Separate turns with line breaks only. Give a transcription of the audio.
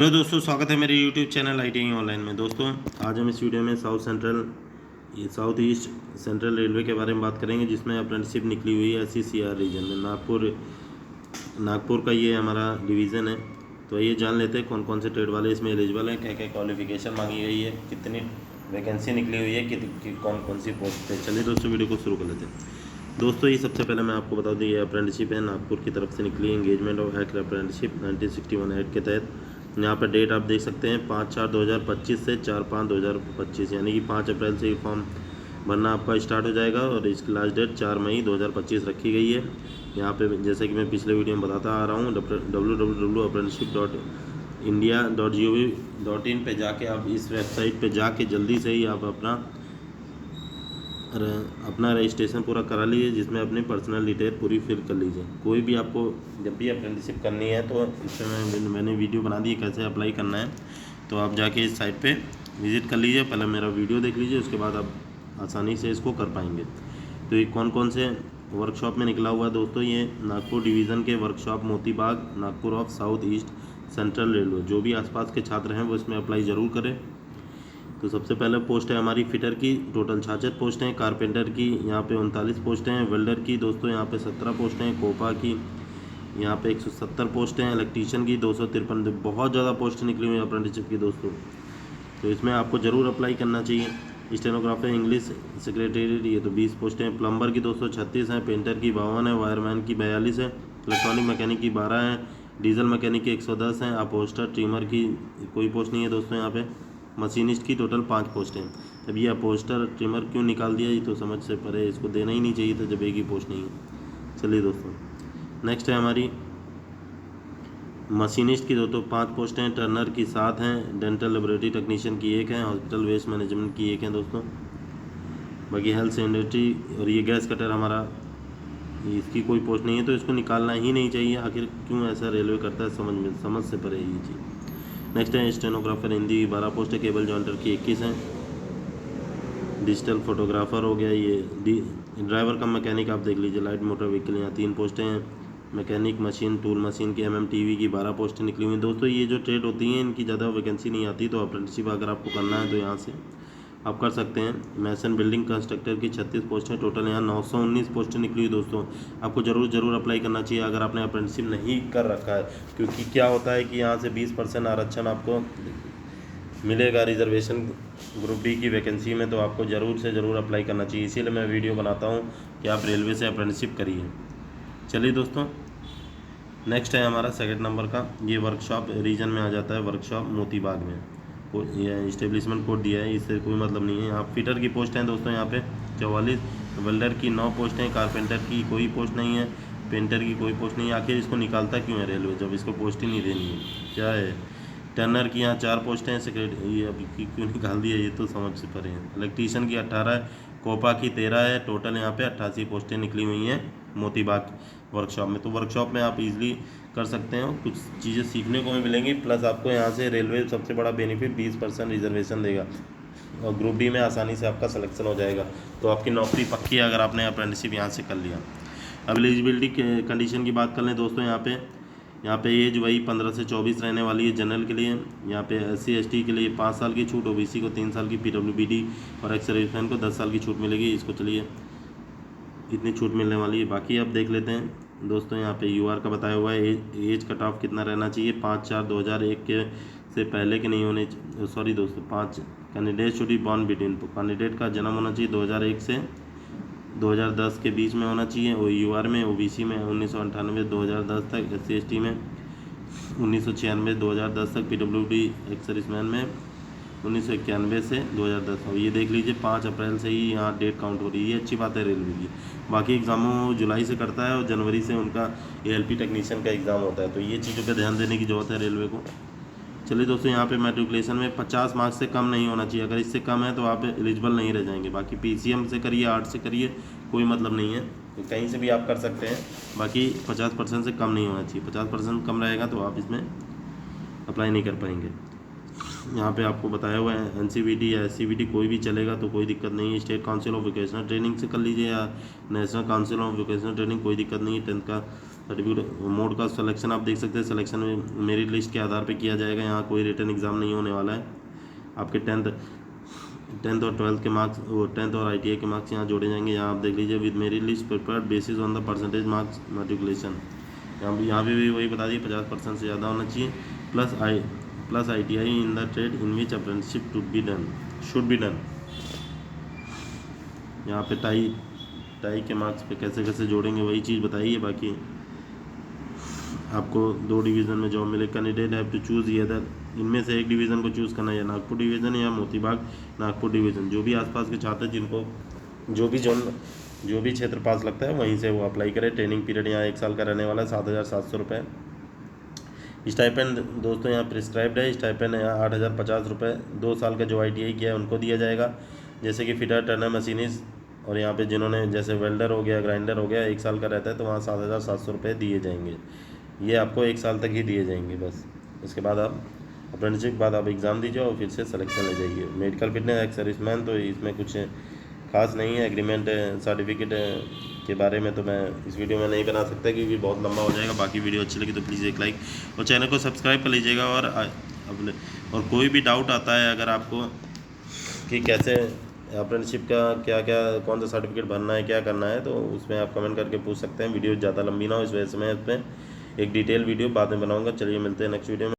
Hello दोस्तों, स्वागत है मेरे यूट्यूब चैनल ITI ऑनलाइन में। दोस्तों, आज हम इस वीडियो में साउथ ईस्ट सेंट्रल रेलवे के बारे में बात करेंगे, जिसमें अप्रेंटिसशिप निकली हुई है SECR रीजन में। नागपुर का ये हमारा डिवीज़न है। तो ये जान लेते हैं कौन कौन से ट्रेड वाले इसमें एलिजिबल हैं, क्या क्या क्वालिफिकेशन मांगी गई है, कितनी वैकेंसी निकली हुई है, कौन कौन सी पोस्ट पे। चलिए दोस्तों, वीडियो को शुरू कर लेते हैं। दोस्तों, ये सबसे पहले मैं आपको बता दूँ, ये अप्रेंटिसशिप है नागपुर की तरफ से निकली, engagement of act apprenticeship 1961 act के तहत। यहाँ पर डेट आप देख सकते हैं 5/4/2025 से 4/5/2025, यानी कि 5 अप्रैल से ये फॉर्म भरना आपका स्टार्ट हो जाएगा और इसकी लास्ट डेट 4 मई 2025 रखी गई है। यहाँ पे जैसे कि मैं पिछले वीडियो में बताता आ रहा हूँ, www.apprenticeship.india.gov.in पे जाके आप इस वेबसाइट पे जाके जल्दी से ही आप अपना रजिस्ट्रेशन पूरा करा लीजिए, जिसमें अपनी पर्सनल डिटेल पूरी फिल कर लीजिए। कोई भी आपको जब भी अप्रेंटिसशिप करनी है तो इसमें मैंने वीडियो बना दी है कैसे अप्लाई करना है। तो आप जाके इस साइट पे विज़िट कर लीजिए, पहले मेरा वीडियो देख लीजिए, उसके बाद आप आसानी से इसको कर पाएंगे। तो ये कौन कौन से वर्कशॉप में निकला हुआ है दोस्तों, ये नागपुर डिवीज़न के workshop Motibagh, Nagpur of south east central railway. जो भी आसपास के छात्र हैं वो इसमें अप्लाई ज़रूर करें। तो सबसे पहले पोस्ट है हमारी फिटर की, टोटल 66 पोस्टें हैं। कारपेंटर की यहाँ पे 39 पोस्टें हैं। वेल्डर की दोस्तों यहाँ पे 17 पोस्टें हैं। कोपा की यहाँ पे 170 पोस्टें हैं। इलेक्ट्रीशियन की 253, बहुत ज़्यादा पोस्ट निकली हुई है अप्रेंटिसशिप की दोस्तों। तो इसमें आपको ज़रूर अप्लाई करना चाहिए। स्टेनोग्राफर इंग्लिश सेक्रेटरी, ये तो 20 पोस्टें हैं। प्लम्बर की 236 हैं। पेंटर की 52 है। वायरमैन की 42 है। इलेक्ट्रॉनिक मैकेनिक की 12 है। डीजल मैकेनिक की 110 हैं। अपोस्टर ट्रिमर की कोई पोस्ट नहीं है दोस्तों यहाँ पे। मशीनिस्ट की टोटल 5 पोस्टें हैं। अब ये अपोस्टर ट्रिमर क्यों निकाल दिया, ये तो समझ से परे, इसको देना ही नहीं चाहिए था जब एक ही पोस्ट नहीं है। चलिए दोस्तों, नेक्स्ट है हमारी मशीनिस्ट की 5 पोस्टें हैं। टर्नर की 7 हैं। डेंटल लेबोरेटरी टेक्नीशियन की 1 है। हॉस्पिटल वेस्ट मैनेजमेंट की 1 है दोस्तों। बाकी हेल्थ सैनिटरी और ये गैस कटर हमारा, इसकी कोई पोस्ट नहीं है, तो इसको निकालना ही नहीं चाहिए। आखिर क्यों ऐसा रेलवे करता है, समझ से परे ये चीज़। नेक्स्ट है स्टेनोग्राफर हिंदी 12 पोस्ट है। केबल जॉइंटर की 21 हैं। डिजिटल फोटोग्राफर हो गया ये। ड्राइवर का मैकेनिक आप देख लीजिए, लाइट मोटर व्हीकल, यहाँ 3 पोस्टें हैं। मैकेनिक मशीन टूल मशीन की MMTV की 12 पोस्टें निकली हुई हैं दोस्तों। ये जो ट्रेड होती हैं इनकी ज़्यादा वैकेंसी नहीं आती, तो अप्रेंटिसशिप अगर आपको करना है तो यहाँ से आप कर सकते हैं। मैसन बिल्डिंग कंस्ट्रक्टर की 36 पोस्टें, टोटल यहाँ 919 पोस्टें निकली हुई दोस्तों। आपको ज़रूर अप्लाई करना चाहिए अगर आपने अप्रेंटिसशिप नहीं कर रखा है, क्योंकि क्या होता है कि यहाँ से 20% आरक्षण आपको मिलेगा रिजर्वेशन ग्रुप D की वैकेंसी में। तो आपको ज़रूर से ज़रूर अप्लाई करना चाहिए, इसीलिए मैं वीडियो बनाता हूँ कि आप रेलवे से अप्रेंटिसशिप करिए। चलिए दोस्तों, नेक्स्ट है हमारा सेकंड नंबर का, ये वर्कशॉप रीजन में आ जाता है, वर्कशॉप मोतीबाग में। ये इस्टेब्लिशमेंट कोड दिया है, इससे कोई मतलब नहीं है। यहाँ फिटर की पोस्ट हैं दोस्तों यहाँ पे 44। वेल्डर की 9 पोस्ट हैं। कारपेंटर की कोई पोस्ट नहीं है। पेंटर की कोई पोस्ट नहीं है। आखिर इसको निकालता क्यों है रेलवे, जब इसको पोस्ट ही नहीं देनी है, क्या है। टर्नर की यहाँ 4 पोस्टें हैं। सेक्रेटरी, ये अभी क्यों निकाल दिया, ये तो समझ से परे हैं। इलेक्ट्रीशियन की 18 है। कोपा की 13 है। टोटल यहाँ पे 88 पोस्टें निकली हुई हैं मोतीबाग वर्कशॉप में। तो वर्कशॉप में आप इजीली कर सकते हैं, कुछ चीज़ें सीखने को भी मिलेंगी, प्लस आपको यहाँ से रेलवे सबसे बड़ा बेनिफिट 20% रिजर्वेशन देगा और ग्रुप D में आसानी से आपका सिलेक्शन हो जाएगा। तो आपकी नौकरी पक्की है अगर आपने अप्रेंटिसशिप यहाँ से कर लिया। अब एलिजिबिलिटी कंडीशन की बात कर लें दोस्तों, यहाँ पे एज वही 15 से 24 रहने वाली है जनरल के लिए। यहाँ पे SC ST के लिए 5 साल की छूट, OBC को 3 साल की, PWBD और एक्स सर्विसमैन को 10 साल की छूट मिलेगी। इसको चलिए इतनी छूट मिलने वाली है। बाकी अब देख लेते हैं दोस्तों, यहाँ पे UR का बताया हुआ है। एज कट ऑफ कितना रहना चाहिए, 5/4/2001 के से पहले के नहीं होने, सॉरी दोस्तों, 5 candidate should be born between, candidate का जन्म होना चाहिए 2001 से 2010 के बीच में होना चाहिए। और UR में, OBC में 1998 2010 तक, SC ST में 1996 2010 तक, PWD एक्स सर्विसमैन में 1991 से 2010। और ये देख लीजिए 5 अप्रैल से ही यहाँ डेट काउंट हो रही है, ये अच्छी बात है रेलवे की। बाकी एग्ज़ामों जुलाई से करता है और जनवरी से उनका ALP टेक्नीशियन का एग्ज़ाम होता है, तो ये चीज़ों पे ध्यान देने की ज़रूरत है रेलवे को। चलिए दोस्तों, यहाँ पे मैट्रिकुलेशन में 50 मार्क्स से कम नहीं होना चाहिए, अगर इससे कम है तो आप एलिजिबल नहीं रह जाएंगे। बाकी PCM से करिए, आर्ट से करिए, कोई मतलब नहीं है, तो कहीं से भी आप कर सकते हैं। बाकी 50% से कम नहीं होना चाहिए, 50% कम रहेगा तो आप इसमें अप्लाई नहीं कर पाएंगे। यहाँ पे आपको बताया हुआ है NCVT या SCVT कोई भी चलेगा, तो कोई दिक्कत नहीं है। State council of vocational training से कर लीजिए या national council of vocational training, कोई दिक्कत नहीं है। 10th का सर्टिफिकेट मोड का सिलेक्शन आप देख सकते हैं। सिलेक्शन में मेरिट लिस्ट के आधार पे किया जाएगा। यहाँ कोई रिटन एग्ज़ाम नहीं होने वाला है। आपके टेंथ और 12th के मार्क्स, वो 10th और ITI के मार्क्स यहाँ जोड़े जाएंगे। यहाँ आप देख लीजिए, with merit list prepared basis on the percentage marks matriculation. यहाँ पे भी वही बता दिए 50% से ज़्यादा होना चाहिए, plus ITI in the trade in which apprenticeship should be done. यहाँ पे टाई के मार्क्स पे कैसे कैसे जोड़ेंगे वही चीज़ बताइए। बाकी आपको 2 डिवीज़न में जॉब मिले। Candidate have to choose either, इनमें से एक डिवीज़न को चूज़ करना है, या नागपुर डिवीज़न या मोतीबाग नागपुर डिवीज़न। जो भी आसपास के छात्र जिनको जो भी क्षेत्र पास लगता है वहीं से वो अप्लाई करें। ट्रेनिंग पीरियड यहाँ 1 साल का रहने वाला है। 7,700 रुपये। स्टाइपेंड दोस्तों यहाँ प्रिस्क्राइब्ड है। स्टाइपेंड यहाँ 8,050 रुपये 2 साल का जो ITI किया है उनको दिया जाएगा। जैसे कि फिटर, टर्नर, मशीनिस्ट, और यहाँ पे जिन्होंने जैसे वेल्डर हो गया, ग्राइंडर हो गया, 1 साल का रहता है तो वहाँ 7,700 रुपये दिए जाएंगे। ये आपको 1 साल तक ही दिए जाएंगे बस। उसके बाद आप अप्रेंटिसशिप के बाद आप एग्ज़ाम दीजिए और फिर से सिलेक्शन ले जाइए। मेडिकल फिटनेस, एक्स सर्विसमैन, तो इसमें कुछ खास नहीं है। एग्रीमेंट सर्टिफिकेट के बारे में तो मैं इस वीडियो में नहीं बना सकता क्योंकि बहुत लंबा हो जाएगा। बाकी वीडियो अच्छी लगी तो प्लीज़ एक लाइक और चैनल को सब्सक्राइब कर लीजिएगा। और कोई भी डाउट आता है अगर आपको कि कैसे अप्रेंटिसशिप का क्या क्या कौन सा सर्टिफिकेट भरना है, क्या करना है, तो उसमें आप कमेंट करके पूछ सकते हैं। वीडियो ज़्यादा लंबी ना हो इस वजह से मैं इस पर एक डिटेल वीडियो बाद में बनाऊँगा। चलिए मिलते हैं नेक्स्ट वीडियो में।